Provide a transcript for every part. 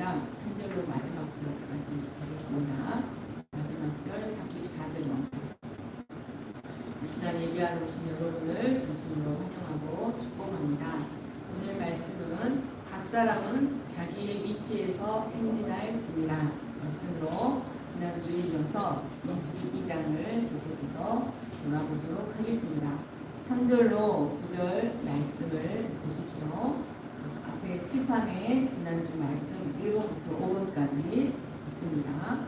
3장 3절로 마지막 절까지 보겠습니다. 마지막 절 34절로 이 시간 예배하러 오신 여러분을 진심으로 환영하고 축복합니다. 오늘 말씀은 각 사람은 자기의 위치에서 행진할지니라 말씀으로 지난주에 이어서 22장을 계속해서 돌아보도록 하겠습니다. 3절로 9절 말씀을 보십시오. 앞에 칠판에 지난주 말씀 1번부터 5번까지 있습니다.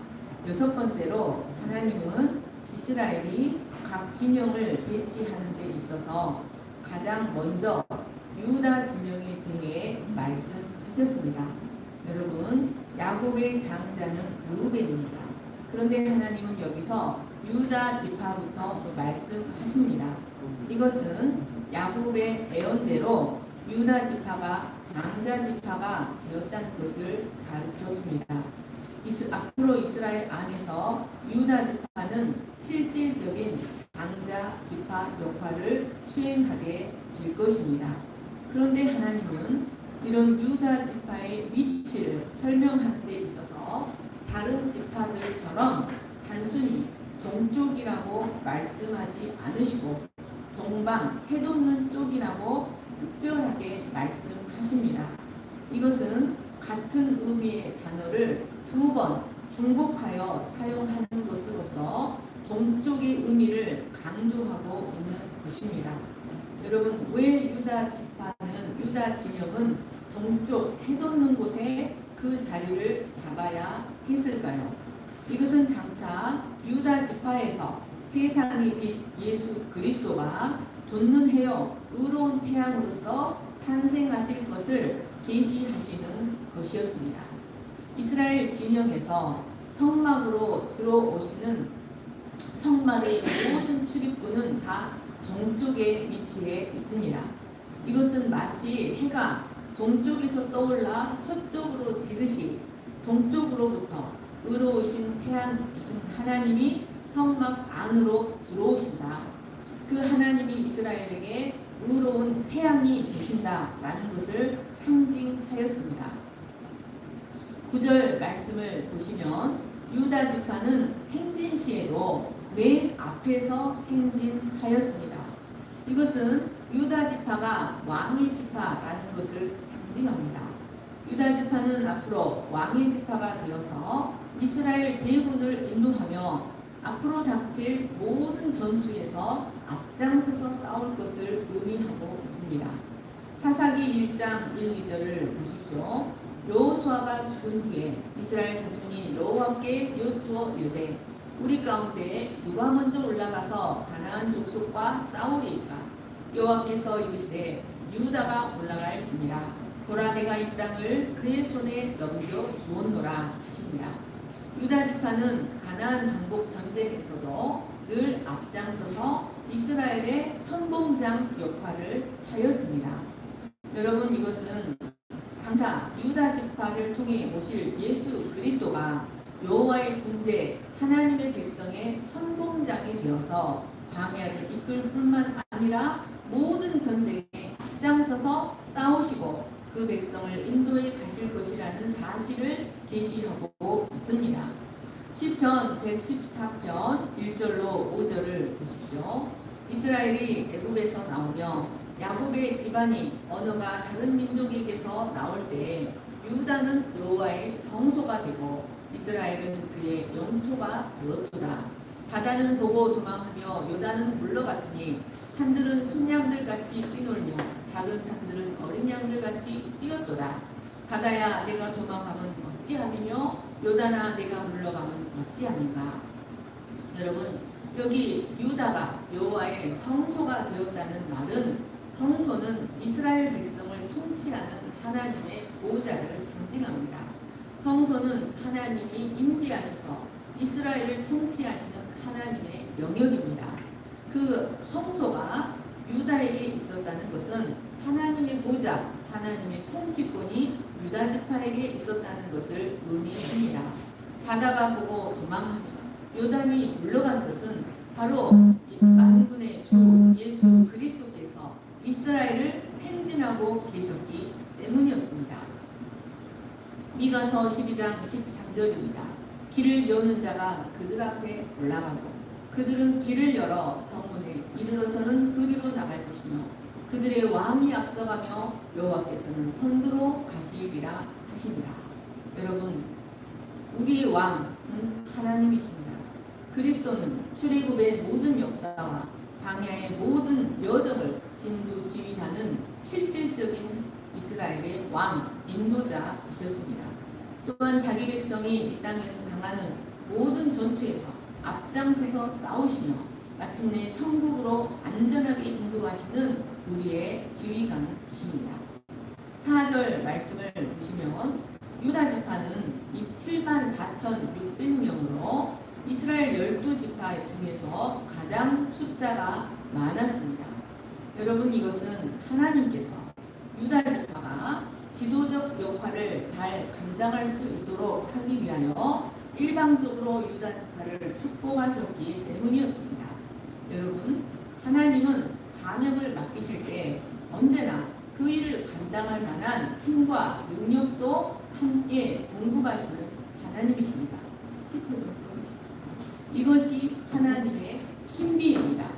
여섯 번째로 하나님은 이스라엘이 각 진영을 배치하는 데 있어서 가장 먼저 유다 진영에 대해 말씀하셨습니다. 여러분, 야곱의 장자는 르우벤입니다. 그런데 하나님은 여기서 유다 지파부터 말씀하십니다. 이것은 야곱의 예언대로 유다 지파가 장자 지파가 되었다는 것을 가르쳐 줍니다. 앞으로 이스라엘 안에서 유다 지파는 실질적인 장자 지파 역할을 수행하게 될 것입니다. 그런데 하나님은 이런 유다 지파의 위치를 설명하는 데 있어서 다른 지파들처럼 단순히 동쪽이라고 말씀하지 않으시고 동방, 해돋는 쪽이라고 특별하게 말씀하십니다. 이것은 같은 의미의 단어를 두 번 중복하여 사용하는 것으로서 동쪽의 의미를 강조하고 있는 것입니다. 여러분, 왜 유다 진영은 동쪽 해돋는 곳에 그 자리를 잡아야 했을까요? 이것은 장차 유다 지파에서 세상의 빛 예수 그리스도가 돋는 해요 의로운 태양으로서 탄생하실 것을 계시하시는 것이었습니다. 이스라엘 진영에서 성막으로 들어오시는 성막의 모든 출입구는 다 동쪽에 위치해 있습니다. 이것은 마치 해가 동쪽에서 떠올라 서쪽으로 지듯이 동쪽으로부터 의로우신 태양이신 하나님이 성막 안으로 들어오신다. 그 하나님이 이스라엘에게 의로운 태양이 되신다라는 것을 상징하였습니다. 9절 말씀을 보시면 유다 지파는 행진 시에도 맨 앞에서 행진하였습니다. 이것은 유다 지파가 왕의 지파라는 것을 상징합니다. 유다 지파는 앞으로 왕의 지파가 되어서 이스라엘 대군을 인도하며 앞으로 닥칠 모든 전투에서 앞장서서 싸울 것을 의미하고 있습니다. 사사기 1장 1, 2절을 보십시오. 여호수아가 죽은 후에 이스라엘 자손이 여호와께 여쭈어 이르되 우리 가운데 누가 먼저 올라가서 가나안 족속과 싸우리이까? 여호와께서 이르시되 유다가 올라갈지니라. 보라, 내가 이 땅을 그의 손에 넘겨 주었노라 하시니라. 유다 지파는 가나안 정복 전쟁에서도 늘 앞장서서 이스라엘의 선봉장 역할을 하였습니다. 여러분, 이것은 장차 유다 지파를 통해 오실 예수 그리스도가 여호와의 군대 하나님의 백성의 선봉장이 되어서 광야를 이끌 뿐만 아니라 모든 전쟁에 앞장서서 싸우시고 그 백성을 인도해 가실 것이라는 사실을 계시하고 있습니다. 시편 114편 1절로 5절을 보십시오. 이스라엘이 애굽에서 나오며 야곱의 집안이 언어가 다른 민족에게서 나올 때 유다는 여호와의 성소가 되고 이스라엘은 그의 영토가 되었도다. 바다는 보고 도망하며 요단은 물러갔으니 산들은 순양들같이 뛰놀며 작은 산들은 어린 양들같이 뛰었도다. 바다야, 내가 도망하면 어찌함이며 요단아, 내가 물러가면 어찌함인가. 여러분, 여기 유다가 여호와의 성소가 되었다는 말은 성소는 이스라엘 백성을 통치하는 하나님의 보호자를 상징합니다. 성소는 하나님이 임재하셔서 이스라엘을 통치하시는 하나님의 영역입니다. 그 성소가 유다에게 있었다는 것은 하나님의 보좌, 하나님의 통치권이 유다 지파에게 있었다는 것을 의미합니다. 바다가 보고 도망하며 요단이 물러간 것은 바로 만군의 주 예수 그리스도께서 이스라엘을 행진하고 계셨기 때문이었습니다. 미가서 12장 13절입니다. 길을 여는 자가 그들 앞에 올라가고 그들은 길을 열어 성문에 이르러서는 그리로 나갈 것이며 그들의 왕이 앞서가며 여호와께서는 선두로 가시리라 하시니라. 여러분, 우리의 왕은 하나님이십니다. 그리스도는 출애굽의 모든 역사와 광야의 모든 여정을 진두지휘하는 실질적인 이스라엘의 왕, 인도자이셨습니다. 또한 자기 백성이 이 땅에서 당하는 모든 전투에서 앞장서서 싸우시며 마침내 천국으로 안전하게 인도하시는 우리의 지휘관이십니다. 4절 말씀을 보시면 유다 지파는 27만 4,600명으로 이스라엘 12지파 중에서 가장 숫자가 많았습니다. 여러분, 이것은 하나님께서 유다 지파가 지도적 역할을 잘 감당할 수 있도록 하기 위하여 일방적으로 유다 지파를 축복하셨기 때문이었습니다. 여러분, 하나님은 사명을 맡기실 때 언제나 그 일을 감당할 만한 힘과 능력도 함께 공급하시는 하나님이십니다. 히터 좀 꺼주시겠습니다. 이것이 하나님의 신비입니다.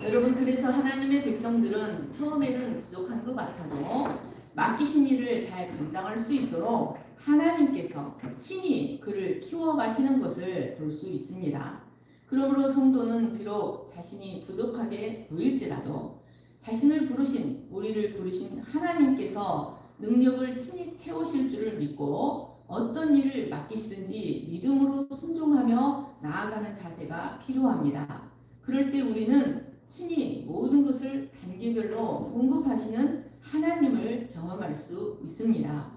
여러분, 그래서 하나님의 백성들은 처음에는 부족한 것 같아도 맡기신 일을 잘 감당할 수 있도록 하나님께서 친히 그를 키워가시는 것을 볼 수 있습니다. 그러므로 성도는 비록 자신이 부족하게 보일지라도 자신을 부르신, 우리를 부르신 하나님께서 능력을 친히 채우실 줄을 믿고 어떤 일을 맡기시든지 믿음으로 순종하며 나아가는 자세가 필요합니다. 그럴 때 우리는 친히 모든 것을 단계별로 공급하시는 하나님을 경험할 수 있습니다.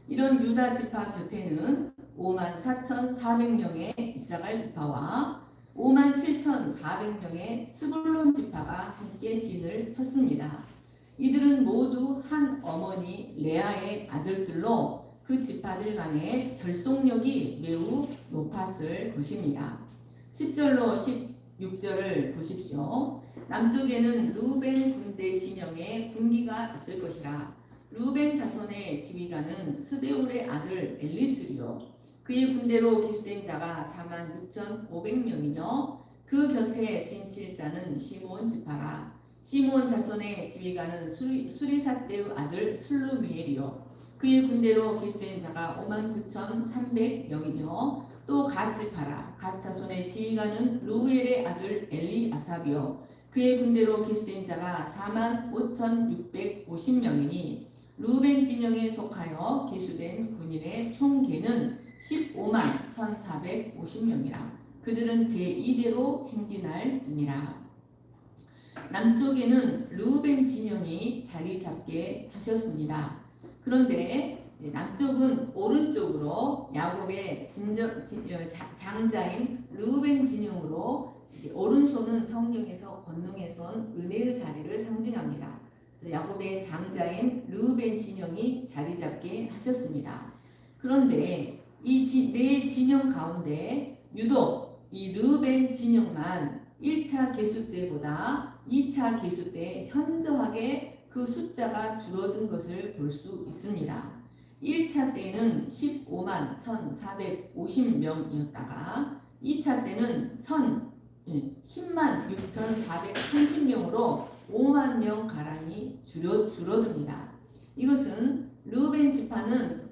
이런 유다 지파 곁에는 54,400명의 이사갈 지파와 57,400명의 스불론 지파가 함께 진을 쳤습니다. 이들은 모두 한 어머니 레아의 아들들로 그 지파들 간의 결속력이 매우 높았을 것입니다. 10절로 16절을 보십시오. 남쪽에는 루벤 군대 진영에 군기가 있을 것이라. 루벤 자손의 지휘관은 스데울의 아들 엘리술이요 그의 군대로 기수된 자가 46,500명이며 그 곁에 진칠 자는 시므온 지파라. 시므온 자손의 지휘관은 수리사대의 아들 슬루미엘이요 그의 군대로 기수된 자가 59,300명이며 또 갓 지파라. 갓 자손의 지휘관은 루엘의 아들 엘리아삽이요 그의 군대로 기수된 자가 45,650명이니 루벤 진영에 속하여 기수된 군인의 총계는 151,450명이라. 그들은 제2대로 행진할지니라. 남쪽에는 루벤 진영이 자리 잡게 하셨습니다. 그런데 남쪽은 오른쪽으로 야곱의 장자인 루벤 진영으로 오른손은 성경에서 권능에서 은혜의 자리를 상징합니다. 그래서 야곱의 장자인 르우벤 진영이 자리 잡게 하셨습니다. 그런데 이 네 진영 가운데 유독 이 르우벤 진영만 1차 계수 때보다 2차 계수 때 현저하게 그 숫자가 줄어든 것을 볼 수 있습니다. 1차 때는 15만 1,450명이었다가 2차 때는 10만 6,430명으로 5만 명 가량이 줄어듭니다. 이것은 르우벤 지파는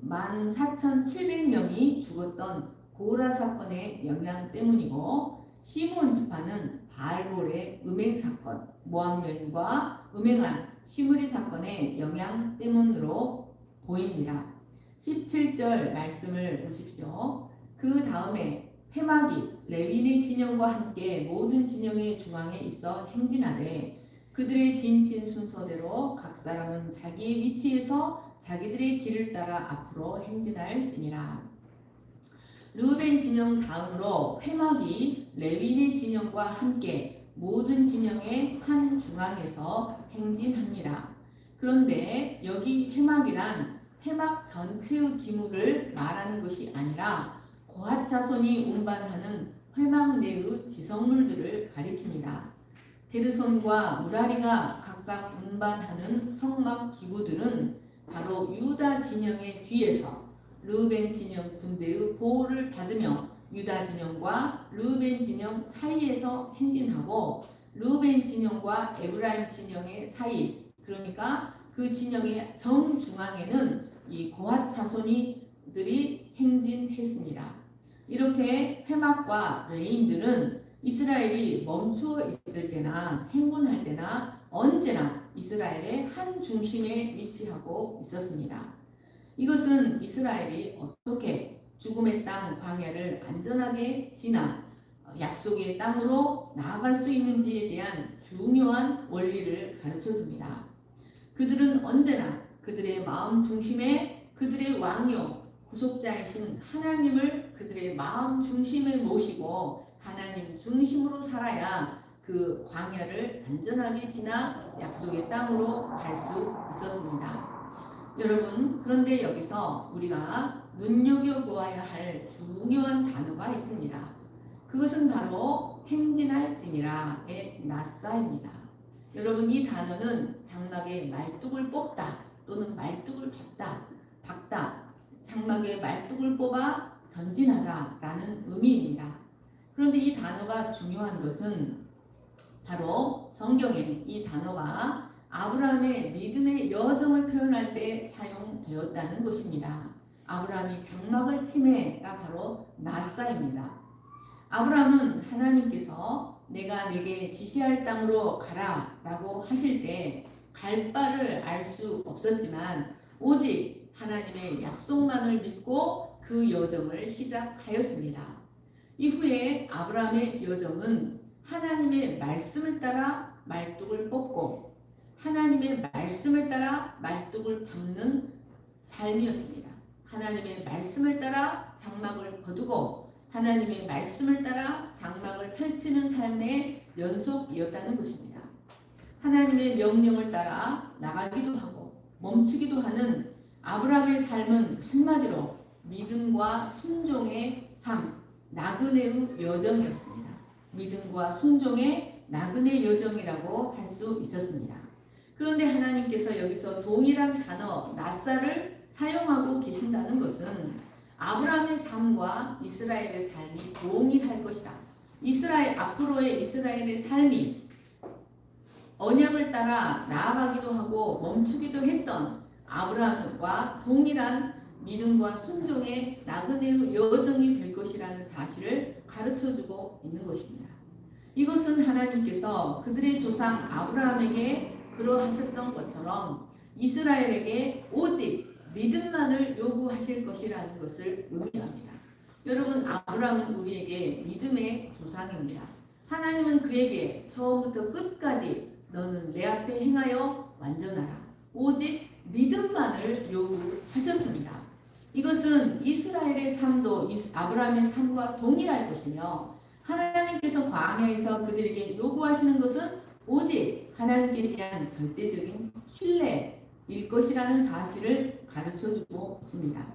14,700명이 죽었던 고라 사건의 영향 때문이고 시므온 지파는 바알볼의 음행 사건, 모압 여인과 음행한 시므리 사건의 영향 때문으로 보입니다. 17절 말씀을 보십시오. 그 다음에 회막이 레위의 진영과 함께 모든 진영의 중앙에 있어 행진하되 그들의 진친 순서대로 각 사람은 자기의 위치에서 자기들의 길을 따라 앞으로 행진할지니라. 르우벤 진영 다음으로 회막이 레위의 진영과 함께 모든 진영의 한 중앙에서 행진합니다. 그런데 여기 회막이란 회막 전체의 기물을 말하는 것이 아니라 고핫 자손이 운반하는 회막 내의 지성물들을 가리킵니다. 게르손과 무라리가 각각 운반하는 성막 기구들은 바로 유다 진영의 뒤에서 르우벤 진영 군대의 보호를 받으며 유다 진영과 르우벤 진영 사이에서 행진하고 르우벤 진영과 에브라임 진영의 사이, 그러니까 그 진영의 정중앙에는 이 고핫 자손이들이 행진했습니다. 이렇게 회막과 레인들은 이스라엘이 멈추어 있을 때나 행군할 때나 언제나 이스라엘의 한 중심에 위치하고 있었습니다. 이것은 이스라엘이 어떻게 죽음의 땅 광야를 안전하게 지나 약속의 땅으로 나아갈 수 있는지에 대한 중요한 원리를 가르쳐 줍니다. 그들은 언제나 그들의 마음 중심에 그들의 왕이요 구속자이신 하나님을 그들의 마음 중심에 모시고 하나님 중심으로 살아야 그 광야를 안전하게 지나 약속의 땅으로 갈 수 있었습니다. 여러분, 그런데 여기서 우리가 눈여겨보아야 할 중요한 단어가 있습니다. 그것은 바로 행진할지니라의 낫사입니다. 여러분, 이 단어는 장막에 말뚝을 뽑다 또는 말뚝을 박다, 장막에 말뚝을 뽑아 전진하다 라는 의미입니다. 그런데 이 단어가 중요한 것은 바로 성경에 이 단어가 아브라함의 믿음의 여정을 표현할 때 사용되었다는 것입니다. 아브라함이 장막을 치매가 바로 낫사입니다. 아브라함은 하나님께서 내가 내게 지시할 땅으로 가라 라고 하실 때 갈 바를 알 수 없었지만 오직 하나님의 약속만을 믿고 그 여정을 시작하였습니다. 이후에 아브라함의 여정은 하나님의 말씀을 따라 말뚝을 뽑고 하나님의 말씀을 따라 말뚝을 박는 삶이었습니다. 하나님의 말씀을 따라 장막을 거두고 하나님의 말씀을 따라 장막을 펼치는 삶의 연속이었다는 것입니다. 하나님의 명령을 따라 나가기도 하고 멈추기도 하는 아브라함의 삶은 한마디로 믿음과 순종의 삶, 나그네의 여정이었습니다. 믿음과 순종의 나그네 여정이라고 할 수 있었습니다. 그런데 하나님께서 여기서 동일한 단어 낫사를 사용하고 계신다는 것은 아브라함의 삶과 이스라엘의 삶이 동일할 것이다. 앞으로의 이스라엘의 삶이 언약을 따라 나아가기도 하고 멈추기도 했던 아브라함과 동일한 믿음과 순종의 나그네의 여정이 될 것이라는 사실을 가르쳐주고 있는 것입니다. 이것은 하나님께서 그들의 조상 아브라함에게 그러하셨던 것처럼 이스라엘에게 오직 믿음만을 요구하실 것이라는 것을 의미합니다. 여러분, 아브라함은 우리에게 믿음의 조상입니다. 하나님은 그에게 처음부터 끝까지 너는 내 앞에 행하여 완전하라. 오직 믿음만을 요구하셨습니다. 이것은 이스라엘의 삶도 아브라함의 삶과 동일할 것이며 하나님께서 광야에서 그들에게 요구하시는 것은 오직 하나님께 대한 절대적인 신뢰일 것이라는 사실을 가르쳐주고 있습니다.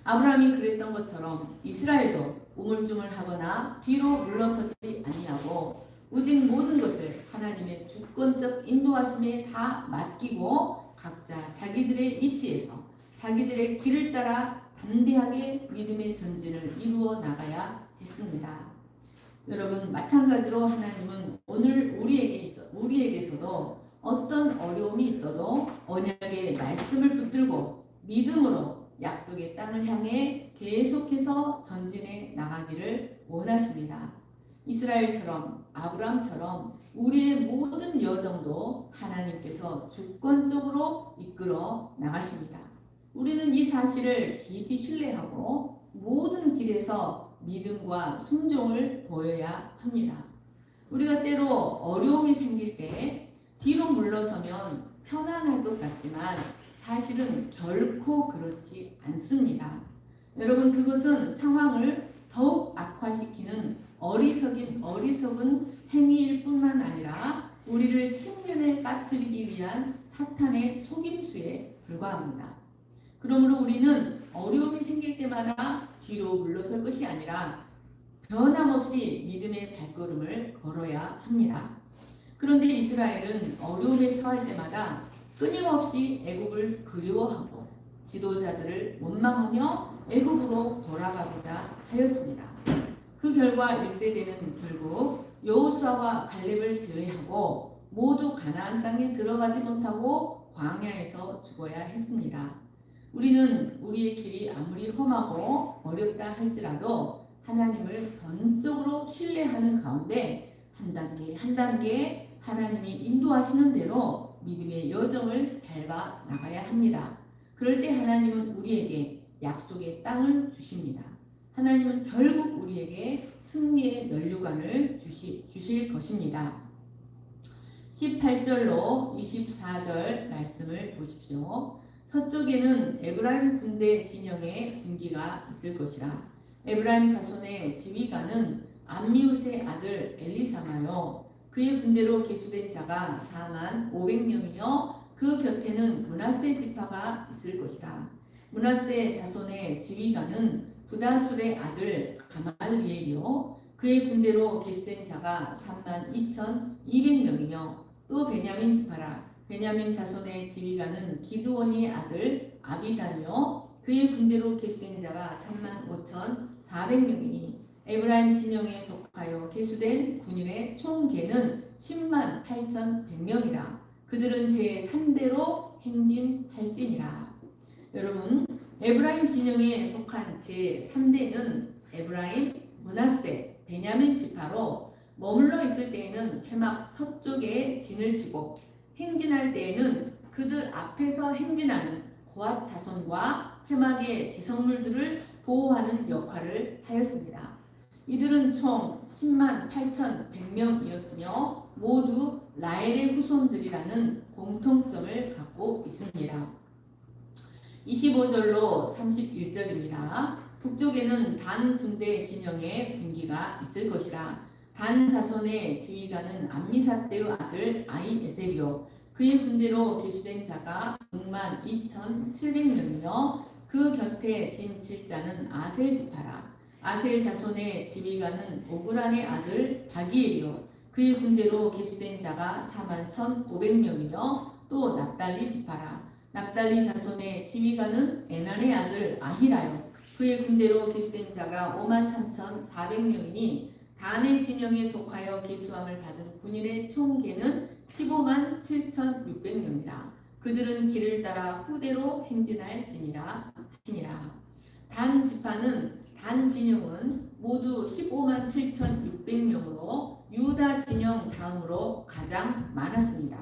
아브라함이 그랬던 것처럼 이스라엘도 우물쭈물하거나 뒤로 물러서지 아니하고 오직 모든 것을 하나님의 주권적 인도하심에 다 맡기고 각자 자기들의 위치에서 자기들의 길을 따라 담대하게 믿음의 전진을 이루어 나가야 했습니다. 여러분, 마찬가지로 하나님은 오늘 우리에게서도 어떤 어려움이 있어도 언약의 말씀을 붙들고 믿음으로 약속의 땅을 향해 계속해서 전진해 나가기를 원하십니다. 이스라엘처럼 아브라함처럼 우리의 모든 여정도 하나님께서 주권적으로 이끌어 나가십니다. 우리는 이 사실을 깊이 신뢰하고 모든 길에서 믿음과 순종을 보여야 합니다. 우리가 때로 어려움이 생길 때 뒤로 물러서면 편안할 것 같지만 사실은 결코 그렇지 않습니다. 여러분, 그것은 상황을 더욱 악화시키는 어리석은 행위일 뿐만 아니라 우리를 침륜에 빠뜨리기 위한 사탄의 속임수에 불과합니다. 그러므로 우리는 어려움이 생길 때마다 뒤로 물러설 것이 아니라 변함없이 믿음의 발걸음을 걸어야 합니다. 그런데 이스라엘은 어려움에 처할 때마다 끊임없이 애굽을 그리워하고 지도자들을 원망하며 애굽으로 돌아가고자 하였습니다. 그 결과 1세대는 결국 여호수아와 갈렙을 제외하고 모두 가나안 땅에 들어가지 못하고 광야에서 죽어야 했습니다. 우리는 우리의 길이 아무리 험하고 어렵다 할지라도 하나님을 전적으로 신뢰하는 가운데 한 단계 한 단계 하나님이 인도하시는 대로 믿음의 여정을 밟아 나가야 합니다. 그럴 때 하나님은 우리에게 약속의 땅을 주십니다. 하나님은 결국 우리에게 승리의 면류관을 주실 것입니다. 18절로 24절 말씀을 보십시오. 서쪽에는 에브라임 군대 진영의 군기가 있을 것이라. 에브라임 자손의 지휘관은 암미우스의 아들 엘리사마요. 그의 군대로 기수된 자가 4만 500명이며 그 곁에는 므낫세 지파가 있을 것이라. 므낫세 자손의 지휘관은 부다술의 아들 가말리엘이요. 그의 군대로 기수된 자가 3만 2,200명이며 또 베냐민 지파라. 베냐민 자손의 지휘관은 기드온의 아들 아비단이요. 그의 군대로 계수된 자가 35,400명이니 에브라임 진영에 속하여 계수된 군인의 총계는 10만 8,100명이라. 그들은 제3대로 행진할지니라. 여러분, 에브라임 진영에 속한 제3대는 에브라임, 므낫세, 베냐민 지파로 머물러 있을 때에는 회막 서쪽에 진을 치고 행진할 때에는 그들 앞에서 행진하는 고앗 자손과 회막의 지성물들을 보호하는 역할을 하였습니다. 이들은 총 10만 8,100명이었으며 모두 라헬의 후손들이라는 공통점을 갖고 있습니다. 25절로 31절입니다. 북쪽에는 단 군대 진영의 군기가 있을 것이라. 단 자손의 지휘관은 암미사대의 아들 아히에셀이요. 그의 군대로 계수된 자가 6만 2,700명이며 그 곁에 진 7자는 아셀 지파라. 아셀 자손의 지휘관은 오그란의 아들 바기엘이요. 그의 군대로 계수된 자가 4만 1,500명이며 또 납달리 지파라. 납달리 자손의 지휘관은 에난의 아들 아히라요. 그의 군대로 계수된 자가 5만 3,400명이니 단의 진영에 속하여 계수함을 받은 군인의 총계는 15만 7,600명이라. 그들은 길을 따라 후대로 행진할지니라 하시니라. 단 지파는 단 진영은 모두 15만 7,600명으로 유다 진영 다음으로 가장 많았습니다.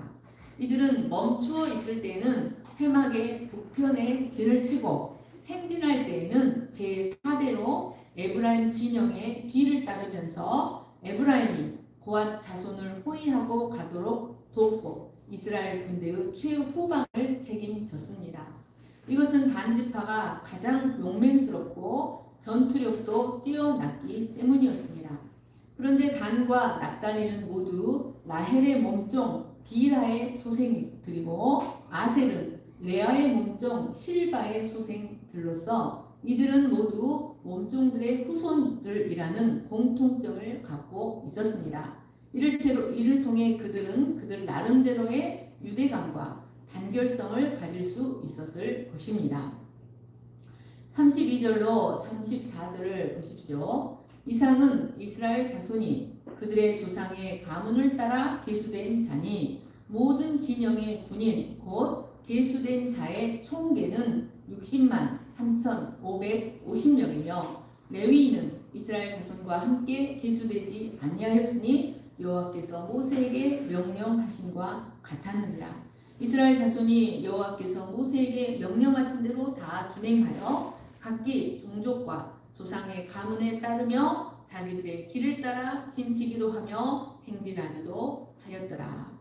이들은 멈추어 있을 때에는 회막의 북편에 진을 치고 행진할 때에는 제4대로 에브라임 진영의 뒤를 따르면서 에브라임이 고앗 자손을 호위하고 가도록 돕고 이스라엘 군대의 최후방을 책임졌습니다. 이것은 단 지파가 가장 용맹스럽고 전투력도 뛰어났기 때문이었습니다. 그런데 단과 납달리는 모두 라헬의 몸종 비라의 소생들이고 아셀은 레아의 몸종 실바의 소생들로서 이들은 모두 몸종들의 후손들이라는 공통점을 갖고 있었습니다. 이를 통해 그들은 그들 나름대로의 유대감과 단결성을 가질 수 있었을 것입니다. 32절로 34절을 보십시오. 이상은 이스라엘 자손이 그들의 조상의 가문을 따라 계수된 자니 모든 진영의 군인 곧 계수된 자의 총계는 60만 3,550명이며 레위인은 이스라엘 자손과 함께 계수되지 아니하였으니 여호와께서 모세에게 명령하신과 같았느니라. 이스라엘 자손이 여호와께서 모세에게 명령하신 대로 다 준행하여 각기 종족과 조상의 가문에 따르며 자기들의 길을 따라 진치기도 하며 행진하기도 하였더라.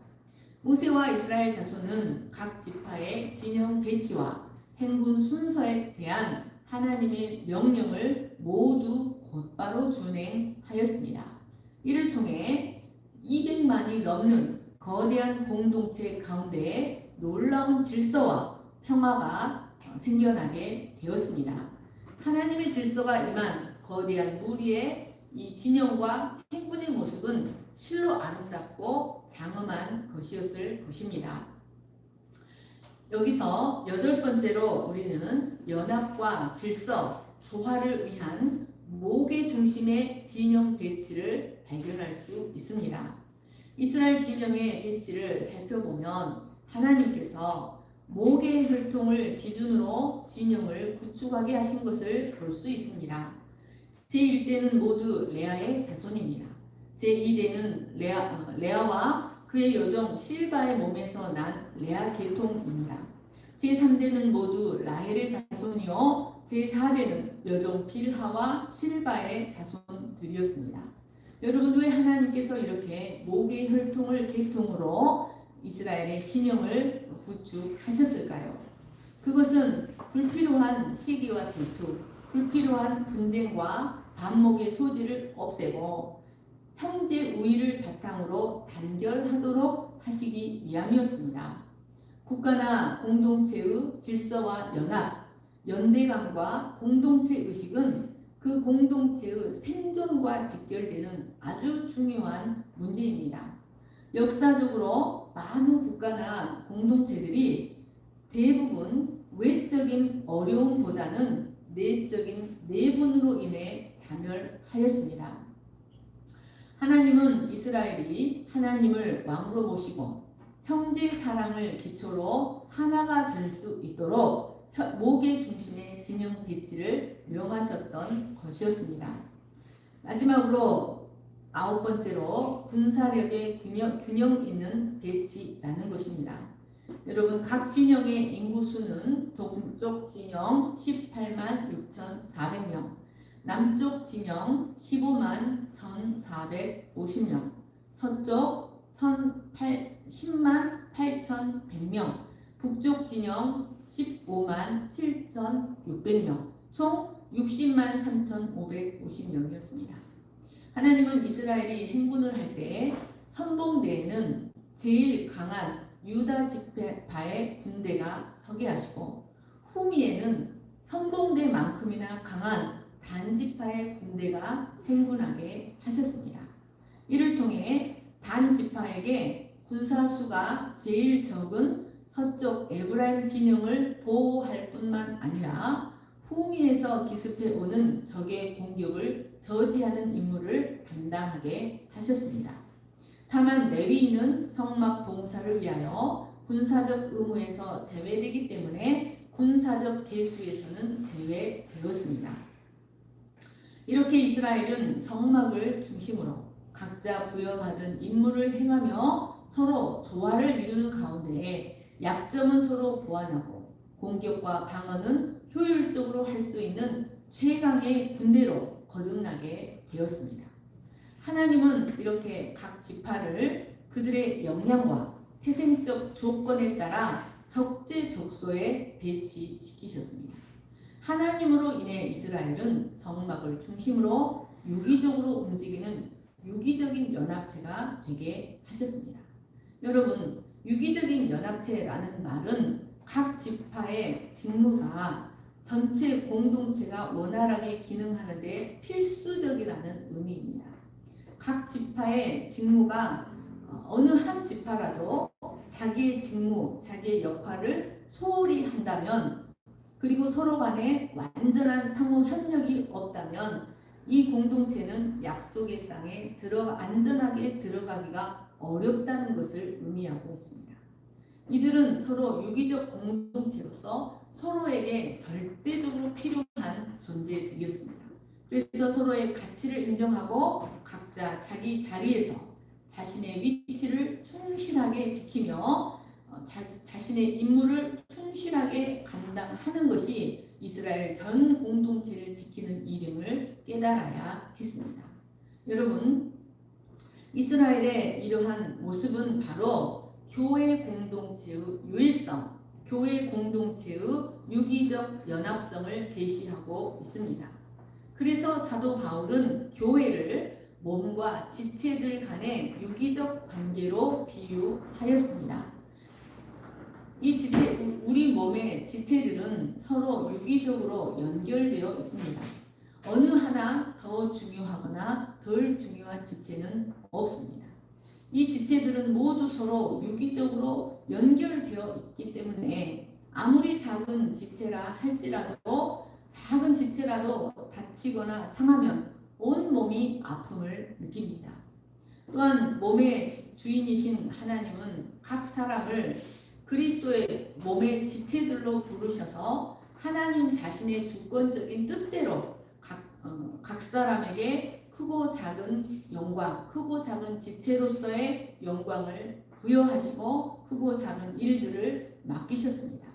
모세와 이스라엘 자손은 각 지파의 진영 배치와 행군 순서에 대한 하나님의 명령을 모두 곧바로 준행하였습니다. 이를 통해 200만이 넘는 거대한 공동체 가운데 놀라운 질서와 평화가 생겨나게 되었습니다. 하나님의 질서가 임한 거대한 무리의 이 진영과 행군의 모습은 실로 아름답고 장엄한 것이었을 것입니다. 여기서 8번째로 우리는 연합과 질서, 조화를 위한 목의 중심의 진영 배치를 발견할 수 있습니다. 이스라엘 진영의 배치를 살펴보면 하나님께서 목의 혈통을 기준으로 진영을 구축하게 하신 것을 볼 수 있습니다. 제1대는 모두 레아의 자손입니다. 제2대는 레아와 그의 여종 실바의 몸에서 난 레아 계통입니다. 제3대는 모두 라헬의 자손이요 제4대는 여종 빌하와 실바의 자손들이었습니다. 여러분, 왜 하나님께서 이렇게 목의 혈통을 계통으로 이스라엘의 진영을 구축하셨을까요? 그것은 불필요한 시기와 질투, 불필요한 분쟁과 반목의 소지를 없애고 형제 우위를 바탕으로 단결하도록 하시기 위함이었습니다. 국가나 공동체의 질서와 연합, 연대감과 공동체 의식은 그 공동체의 생존과 직결되는 아주 중요한 문제입니다. 역사적으로 많은 국가나 공동체들이 대부분 외적인 어려움보다는 내적인 내분으로 인해 자멸하였습니다. 하나님은 이스라엘이 하나님을 왕으로 모시고 형제 사랑을 기초로 하나가 될 수 있도록 목의 중심의 진영 배치를 명하셨던 것이었습니다. 마지막으로 9번째로 군사력의 균형 있는 배치라는 것입니다. 여러분, 각 진영의 인구수는 동쪽 진영 18만 6,400명, 남쪽 진영 15만 1,450명, 서쪽 10만 8,100명, 북쪽 진영 15만 7,600명, 총 60만 3,550명이었습니다. 하나님은 이스라엘이 행군을 할 때 선봉대에는 제일 강한 유다 지파의 군대가 서게 하시고 후미에는 선봉대만큼이나 강한 단 지파의 군대가 행군하게 하셨습니다. 이를 통해 단 지파에게 군사수가 제일 적은 서쪽 에브라임 진영을 보호할 뿐만 아니라 후미에서 기습해 오는 적의 공격을 저지하는 임무를 담당하게 하셨습니다. 다만 레위인은 성막 봉사를 위하여 군사적 의무에서 제외되기 때문에 군사적 계수에서는 제외되었습니다. 이렇게 이스라엘은 성막을 중심으로 각자 부여받은 임무를 행하며 서로 조화를 이루는 가운데 약점은 서로 보완하고 공격과 방어는 효율적으로 할 수 있는 최강의 군대로 거듭나게 되었습니다. 하나님은 이렇게 각 지파를 그들의 역량과 태생적 조건에 따라 적재적소에 배치시키셨습니다. 하나님으로 인해 이스라엘은 성막을 중심으로 유기적으로 움직이는 유기적인 연합체가 되게 하셨습니다. 여러분, 유기적인 연합체라는 말은 각 지파의 직무가 전체 공동체가 원활하게 기능하는 데 필수적이라는 의미입니다. 각 지파의 직무가 어느 한 지파라도 자기의 직무, 자기의 역할을 소홀히 한다면, 그리고 서로 간에 완전한 상호 협력이 없다면 이 공동체는 약속의 땅에 안전하게 들어가기가 어렵다는 것을 의미하고 있습니다. 이들은 서로 유기적 공동체로서 서로에게 절대적으로 필요한 존재들이었습니다. 그래서 서로의 가치를 인정하고 각자 자기 자리에서 자신의 위치를 충실하게 지키며 자신의 임무를 충실하게 감당하는 것이 이스라엘 전 공동체를 지키는 일임을 깨달아야 했습니다. 여러분, 이스라엘의 이러한 모습은 바로 교회 공동체의 유일성, 교회 공동체의 유기적 연합성을 계시하고 있습니다. 그래서 사도 바울은 교회를 몸과 지체들 간의 유기적 관계로 비유하였습니다. 우리 몸의 지체들은 서로 유기적으로 연결되어 있습니다. 어느 하나 더 중요하거나 덜 중요한 지체는 없습니다. 이 지체들은 모두 서로 유기적으로 연결되어 있기 때문에 아무리 작은 지체라 할지라도 작은 지체라도 다치거나 상하면 온 몸이 아픔을 느낍니다. 또한 몸의 주인이신 하나님은 각 사람을 그리스도의 몸의 지체들로 부르셔서 하나님 자신의 주권적인 뜻대로 각 사람에게 크고 작은 영광, 크고 작은 지체로서의 영광을 부여하시고 크고 작은 일들을 맡기셨습니다.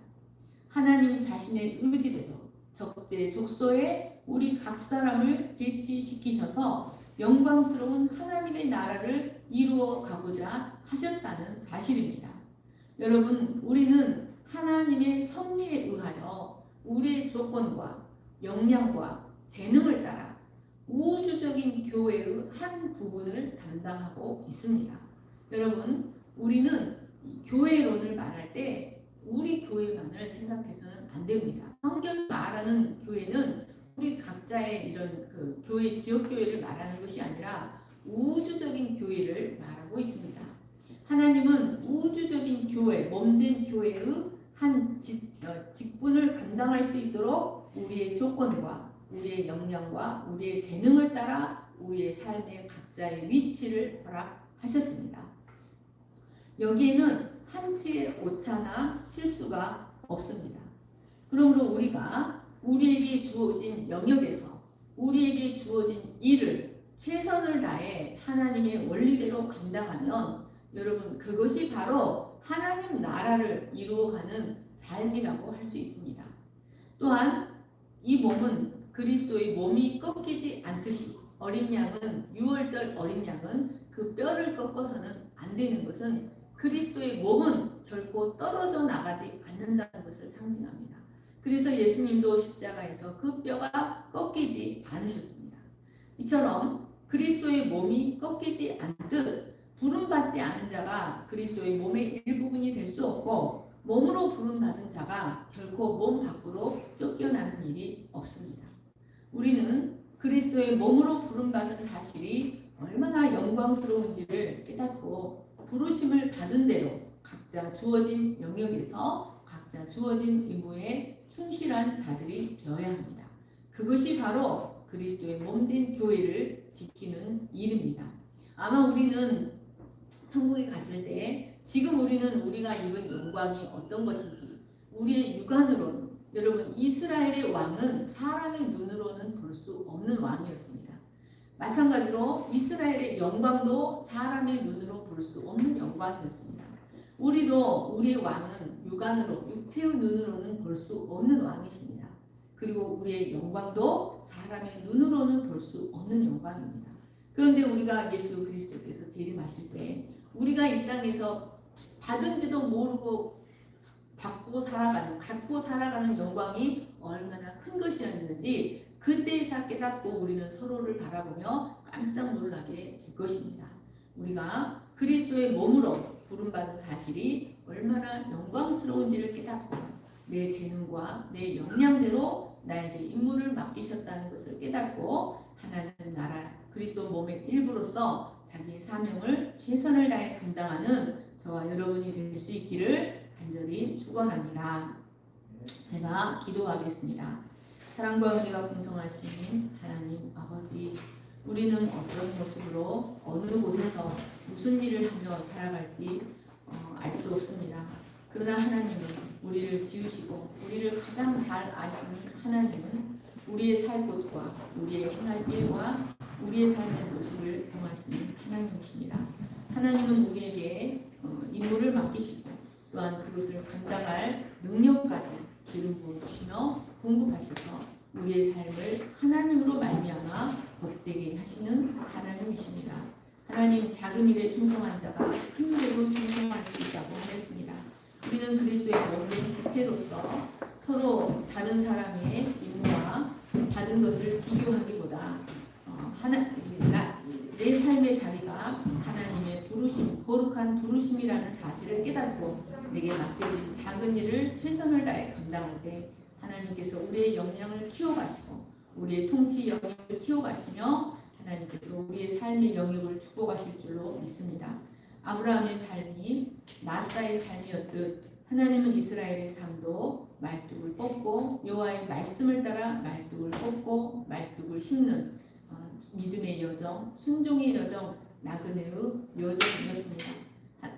하나님 자신의 의지대로 적재적소에 우리 각 사람을 배치시키셔서 영광스러운 하나님의 나라를 이루어 가고자 하셨다는 사실입니다. 여러분, 우리는 하나님의 섭리에 의하여 우리의 조건과 역량과 재능을 따라 우주적인 교회의 한 부분을 담당하고 있습니다. 여러분, 우리는 교회론을 말할 때 우리 교회만을 생각해서는 안 됩니다. 성경이 말하는 교회는 우리 각자의 이런 교회, 지역교회를 말하는 것이 아니라 우주적인 교회를 말하고 있습니다. 하나님은 우주적인 교회, 몸된 교회의 한 직분을 감당할 수 있도록 우리의 조건과 우리의 역량과 우리의 재능을 따라 우리의 삶의 각자의 위치를 허락하셨습니다. 여기에는 한치의 오차나 실수가 없습니다. 그러므로 우리가 우리에게 주어진 영역에서 우리에게 주어진 일을 최선을 다해 하나님의 원리대로 감당하면 여러분, 그것이 바로 하나님 나라를 이루어가는 삶이라고 할 수 있습니다. 또한 이 몸은 그리스도의 몸이 꺾이지 않듯이 어린 양은 6월절 어린 양은 그 뼈를 꺾어서는 안 되는 것은 그리스도의 몸은 결코 떨어져 나가지 않는다는 것을 상징합니다. 그래서 예수님도 십자가에서 그 뼈가 꺾이지 않으셨습니다. 이처럼 그리스도의 몸이 꺾이지 않듯 부름받지 않은 자가 그리스도의 몸의 일부분이 될 수 없고 몸으로 부름받은 자가 결코 몸 밖으로 쫓겨나는 일이 없습니다. 우리는 그리스도의 몸으로 부름받은 사실이 얼마나 영광스러운지를 깨닫고 부르심을 받은 대로 각자 주어진 영역에서 각자 주어진 임무에 충실한 자들이 되어야 합니다. 그것이 바로 그리스도의 몸된 교회를 지키는 일입니다. 아마 우리는 천국에 갔을 때 지금 우리는 우리가 입은 영광이 어떤 것인지 우리의 육안으로는 여러분 이스라엘의 왕은 사람의 눈으로는 볼 수 없는 왕이었습니다. 마찬가지로 이스라엘의 영광도 사람의 눈으로 볼 수 없는 영광이었습니다. 우리도 우리의 왕은 육안으로 육체의 눈으로는 볼 수 없는 왕이십니다. 그리고 우리의 영광도 사람의 눈으로는 볼 수 없는 영광입니다. 그런데 우리가 예수 그리스도께서 재림하실 때 우리가 이 땅에서 받은지도 모르고 갖고 살아가는 영광이 얼마나 큰 것이었는지 그때에서 깨닫고 우리는 서로를 바라보며 깜짝 놀라게 될 것입니다. 우리가 그리스도의 몸으로 부름받은 사실이 얼마나 영광스러운지를 깨닫고 내 재능과 내 역량대로 나에게 임무를 맡기셨다는 것을 깨닫고 하나님 나라 그리스도 몸의 일부로서 자기의 사명을 최선을 다해 감당하는 저와 여러분이 될 수 있기를 간절히 축원합니다. 제가 기도하겠습니다. 사랑과 은혜가 풍성하신 하나님 아버지, 우리는 어떤 모습으로 어느 곳에서 무슨 일을 하며 살아갈지 알 수 없습니다. 그러나 하나님은 우리를 지으시고 우리를 가장 잘 아시는 하나님은 우리의 살 곳과 우리의 행할 일과 우리의 삶의 모습을 정하시는 하나님이십니다. 하나님은 우리에게 임무를 맡기시고 또한 그것을 감당할 능력까지 기름 부어주시며 공급하셔서 우리의 삶을 하나님으로 말미암아 복되게 하시는 하나님이십니다. 하나님, 작은 일에 충성한 자가 큰 일에도 충성할 수 있다고 하였습니다. 우리는 그리스도의 몸된 지체로서 서로 다른 사람의 임무와 받은 것을 비교하기보다 내 삶의 자리가 하나님의 부르심, 거룩한 부르심이라는 사실을 깨닫고 내게 맡겨진 작은 일을 최선을 다해 감당할 때 하나님께서 우리의 역량을 키워가시고 우리의 통치 영역을 키워가시며 하나님께서 우리의 삶의 영역을 축복하실 줄로 믿습니다. 아브라함의 삶이 나사의 삶이었듯 하나님은 이스라엘의 삶도 말뚝을 뽑고 여호와의 말씀을 따라 말뚝을 뽑고 말뚝을 심는 믿음의 여정, 순종의 여정, 나그네의 여정이었습니다.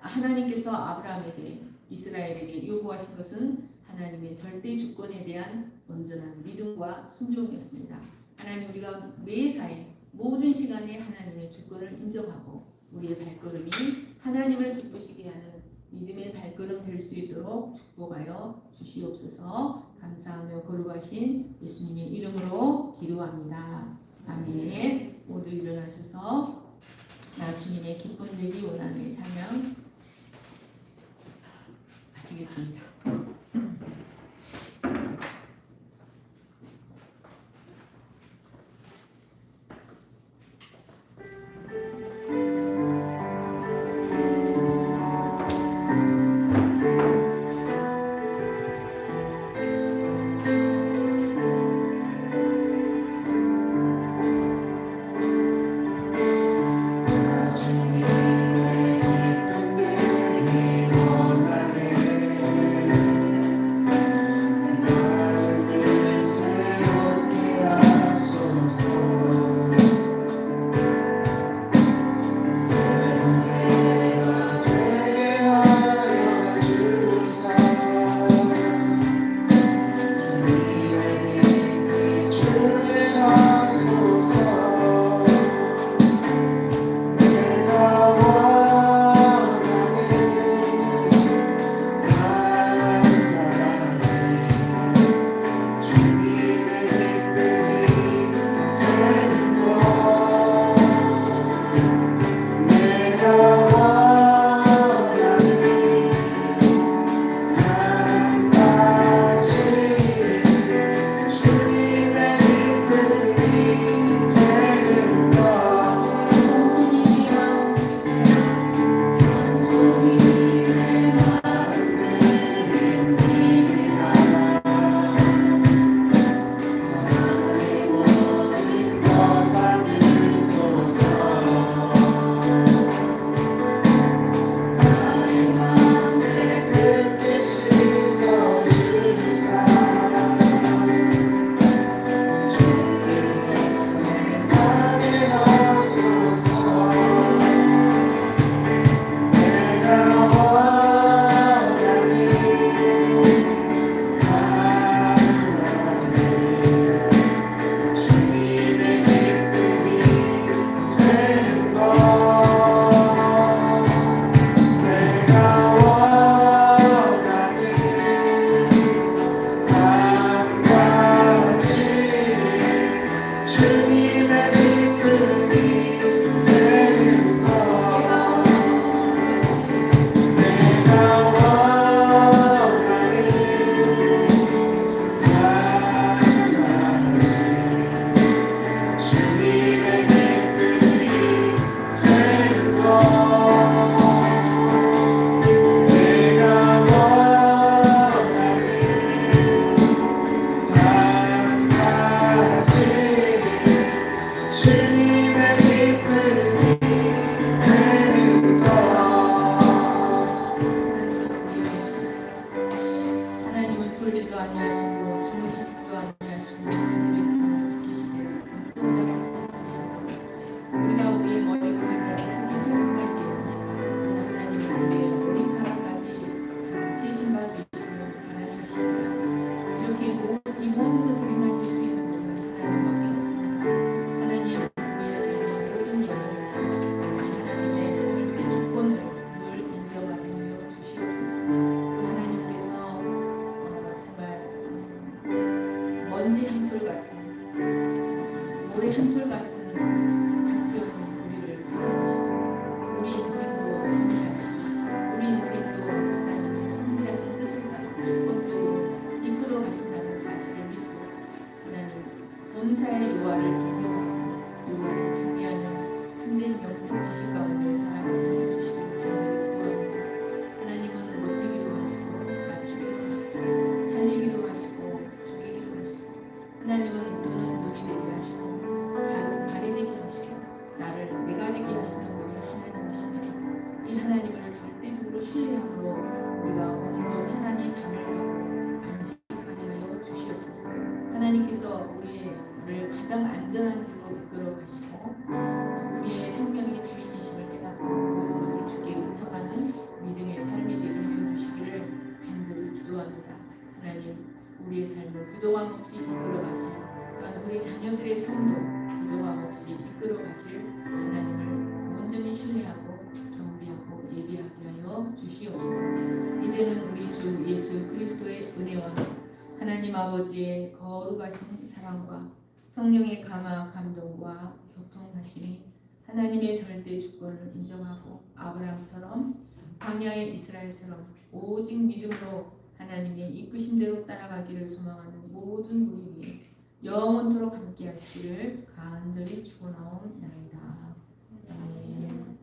하나님께서 아브라함에게 이스라엘에게 요구하신 것은 하나님의 절대 주권에 대한 온전한 믿음과 순종이었습니다. 하나님, 우리가 매사에 모든 시간에 하나님의 주권을 인정하고 우리의 발걸음이 하나님을 기쁘시게 하는 믿음의 발걸음 될 수 있도록 축복하여 주시옵소서. 감사하며 거룩하신 예수님의 이름으로 기도합니다. 아멘. 모두 일어나셔서 나 주님의 기쁨 되기 원하는 찬양 하시겠습니다. 하나님을 절대적으로 신뢰함으로 우리가 오늘도 주님께서 우리를 가장 안전한 길로 이끌어 가시고 우리의 생명의 주인이심을 깨닫고 모든 것을 주께 의탁하는 믿음의 삶이 되게 하여 주시기를 간절히 기도합니다. 하나님, 우리의 삶을 부족함 없이 이끌어 가시고 또한 우리 자녀들의 삶도 부족함 없이 이끌어 가실 하나님을 온전히 신뢰하고 경배하고 예비하게 하여 주시옵소서. 이제는 우리 주 예수 그리스도의 은혜와 하나님 아버지의 거룩하신 사랑과 성령의 감화 감동과 교통하심이 하나님의 절대 주권을 인정하고 아브라함처럼 광야의 이스라엘처럼 오직 믿음으로 하나님의 이끄심대로 따라가기를 소망하는 모든 우리 위에 영원토록 함께 하시기를 간절히 축원하옵나이다. 아멘.